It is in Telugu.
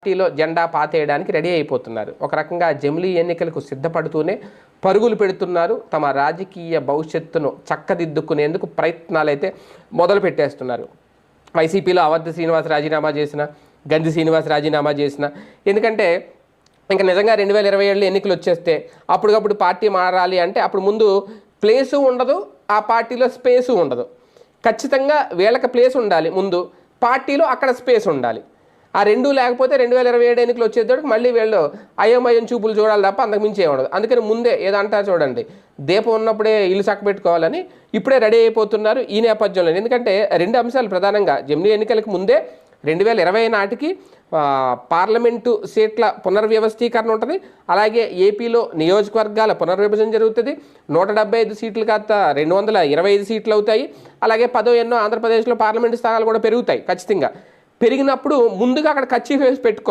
పార్టీలో జెండా పాతేయడానికి రెడీ అయిపోతున్నారు. ఒక రకంగా జమిలీ ఎన్నికలకు సిద్ధపడుతూనే పరుగులు పెడుతున్నారు. తమ రాజకీయ భవిష్యత్తును చక్కదిద్దుకునేందుకు ప్రయత్నాలు అయితే మొదలు పెట్టేస్తున్నారు. వైసీపీలో అవంతి శ్రీనివాస్ రాజీనామా చేసిన, గంధి శ్రీనివాస్ రాజీనామా చేసిన, ఎందుకంటే ఇంకా నిజంగా 2027 ఎన్నికలు వచ్చేస్తే అప్పటికప్పుడు పార్టీ మారాలి అంటే అప్పుడు ముందు ప్లేసు ఉండదు, ఆ పార్టీలో స్పేసు ఉండదు. ఖచ్చితంగా వీళ్ళకి ప్లేస్ ఉండాలి, ముందు పార్టీలో అక్కడ స్పేస్ ఉండాలి. ఆ రెండూ లేకపోతే 2027 ఎన్నికలు వచ్చేటప్పుడు మళ్ళీ వీళ్ళు అయోమయం చూపులు చూడాలి తప్ప అంతకుమించి ఏమి ఉండదు. అందుకని ముందే ఏదంటారు చూడండి, దీపం ఉన్నప్పుడే ఇల్లు చక్కబెట్టుకోవాలని ఇప్పుడే రెడీ అయిపోతున్నారు ఈ నేపథ్యంలో. ఎందుకంటే రెండు అంశాలు ప్రధానంగా జమిలీ ఎన్నికలకు ముందే 2020 నాటికి పార్లమెంటు సీట్ల పునర్వ్యవస్థీకరణ ఉంటుంది. అలాగే ఏపీలో నియోజకవర్గాల పునర్విభజన జరుగుతుంది. 175 సీట్లు కాస్త 225 సీట్లు అవుతాయి. అలాగే 10 ఎన్నో ఆంధ్రప్రదేశ్లో పార్లమెంటు స్థానాలు కూడా పెరుగుతాయి. ఖచ్చితంగా పెరిగినప్పుడు ముందుగా అక్కడ కర్చీఫ్ వేసి పెట్టుకోవాలి.